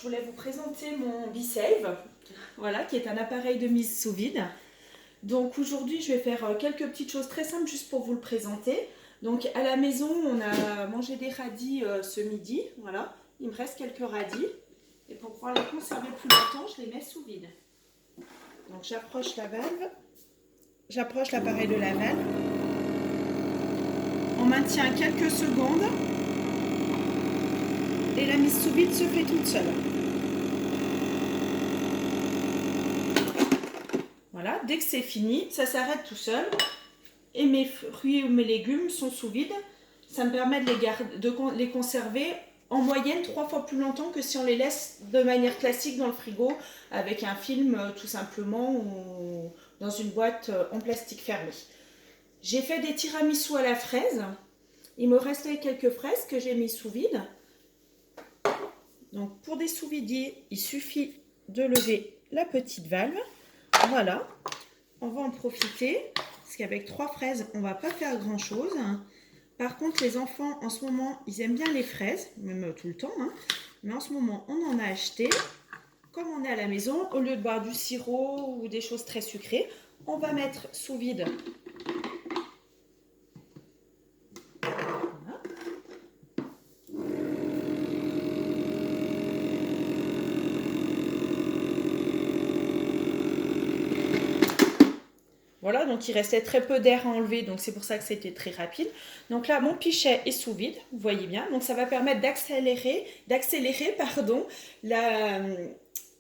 je voulais vous présenter mon BeSave, voilà, qui est un appareil de mise sous vide. Donc aujourd'hui, je vais faire quelques petites choses très simples juste pour vous le présenter. Donc à la maison, on a mangé des radis ce midi, voilà. Il me reste quelques radis. Et pour pouvoir les conserver plus longtemps, je les mets sous vide. Donc j'approche la valve, j'approche l'appareil de la valve. On maintient quelques secondes et la mise sous vide se fait toute seule. Voilà, dès que c'est fini, ça s'arrête tout seul et mes fruits ou mes légumes sont sous vide. Ça me permet de les conserver en moyenne 3 fois plus longtemps que si on les laisse de manière classique dans le frigo avec un film tout simplement ou dans une boîte en plastique fermée. J'ai fait des tiramisu à la fraise. Il me restait quelques fraises que j'ai mis sous vide. Donc pour des sous-vidiers, il suffit de lever la petite valve. Voilà, on va en profiter parce qu'avec 3 fraises, on ne va pas faire grand chose. Par contre, les enfants, en ce moment, ils aiment bien les fraises, même tout le temps. Mais en ce moment, on en a acheté. Comme on est à la maison, au lieu de boire du sirop ou des choses très sucrées, on va mettre sous vide. Voilà. Voilà, donc il restait très peu d'air à enlever, donc c'est pour ça que c'était très rapide. Donc là, mon pichet est sous vide, vous voyez bien. Donc ça va permettre d'accélérer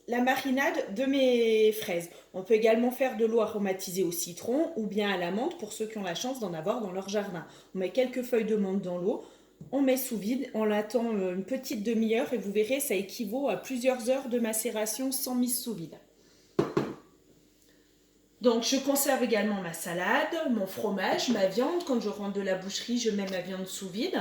la marinade de mes fraises. On peut également faire de l'eau aromatisée au citron ou bien à la menthe pour ceux qui ont la chance d'en avoir dans leur jardin. On met quelques feuilles de menthe dans l'eau, on met sous vide, on l'attend une petite demi-heure et vous verrez, ça équivaut à plusieurs heures de macération sans mise sous vide. Donc je conserve également ma salade, mon fromage, ma viande. Quand je rentre de la boucherie, je mets ma viande sous vide.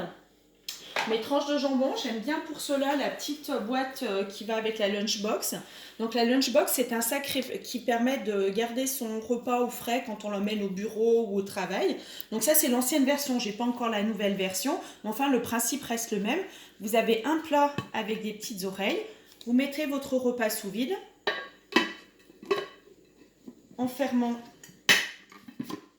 Mes tranches de jambon, j'aime bien pour cela la petite boîte qui va avec la lunchbox. Donc la lunchbox, c'est un sac qui permet de garder son repas au frais quand on l'emmène au bureau ou au travail. Donc ça, c'est l'ancienne version, j'ai pas encore la nouvelle version. Mais enfin, le principe reste le même. Vous avez un plat avec des petites oreilles. Vous mettrez votre repas sous vide. En fermant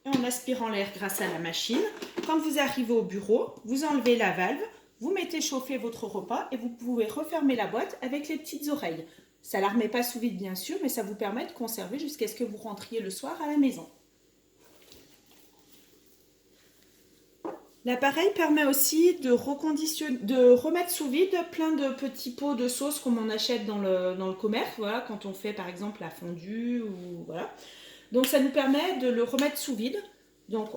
et en aspirant l'air grâce à la machine. Quand vous arrivez au bureau, vous enlevez la valve, vous mettez chauffer votre repas et vous pouvez refermer la boîte avec les petites oreilles. Ça ne la remet pas sous vide bien sûr, mais ça vous permet de conserver jusqu'à ce que vous rentriez le soir à la maison. L'appareil permet aussi de remettre sous vide plein de petits pots de sauce comme on achète dans le commerce, voilà, quand on fait par exemple la fondue ou voilà. Donc ça nous permet de le remettre sous vide. Donc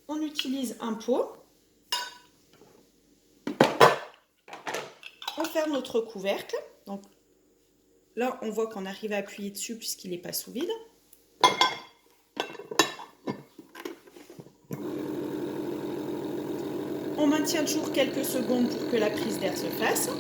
on utilise un pot, on ferme notre couvercle. Donc là on voit qu'on arrive à appuyer dessus puisqu'il n'est pas sous vide. On maintient toujours quelques secondes pour que la prise d'air se fasse.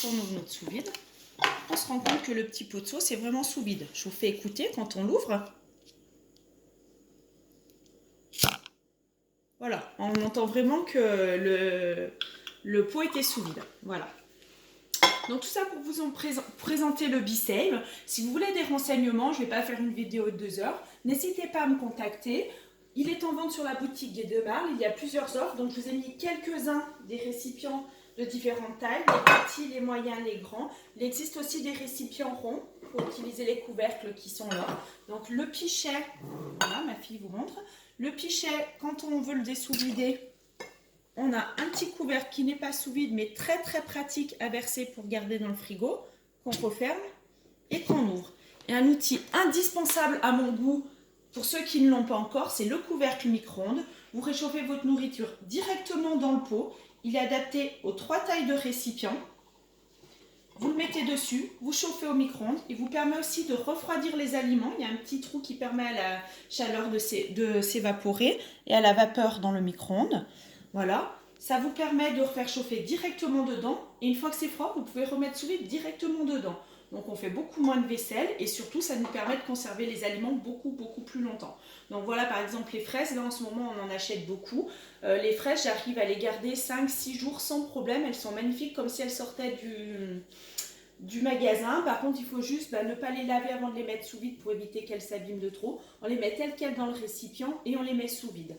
On ouvre notre sous vide, on se rend compte que le petit pot de sauce est vraiment sous vide. Je vous fais écouter quand on l'ouvre. Voilà, on entend vraiment que le pot était sous vide. Voilà. Donc tout ça pour vous présenter le BeSave. Si vous voulez des renseignements, je ne vais pas faire une vidéo de 2 heures. N'hésitez pas à me contacter. Il est en vente sur la boutique des Deux Marles. Il y a plusieurs offres. Donc je vous ai mis quelques-uns des récipients de différentes tailles, les petits, les moyens, les grands. Il existe aussi des récipients ronds pour utiliser les couvercles qui sont là. Donc le pichet, voilà, ma fille vous montre. Le pichet, quand on veut le dessous-vider, on a un petit couvercle qui n'est pas sous vide, mais très très pratique à verser pour garder dans le frigo, qu'on referme et qu'on ouvre. Et un outil indispensable à mon goût, pour ceux qui ne l'ont pas encore, c'est le couvercle micro-ondes. Vous réchauffez votre nourriture directement dans le pot. Il est adapté aux 3 tailles de récipients. Vous le mettez dessus, vous chauffez au micro-ondes. Il vous permet aussi de refroidir les aliments. Il y a un petit trou qui permet à la chaleur de s'évaporer et à la vapeur dans le micro-ondes. Voilà. Ça vous permet de faire chauffer directement dedans. Et une fois que c'est froid, vous pouvez remettre sous vide directement dedans. Donc on fait beaucoup moins de vaisselle et surtout ça nous permet de conserver les aliments beaucoup plus longtemps. Donc voilà par exemple les fraises, là en ce moment on en achète beaucoup. Les fraises j'arrive à les garder 5-6 jours sans problème, elles sont magnifiques comme si elles sortaient du magasin. Par contre il faut juste ne pas les laver avant de les mettre sous vide pour éviter qu'elles s'abîment de trop. On les met telles quelles dans le récipient et on les met sous vide.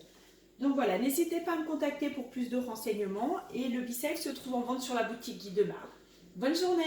Donc voilà, n'hésitez pas à me contacter pour plus de renseignements et le Bicel se trouve en vente sur la boutique Guy de Marle. Bonne journée!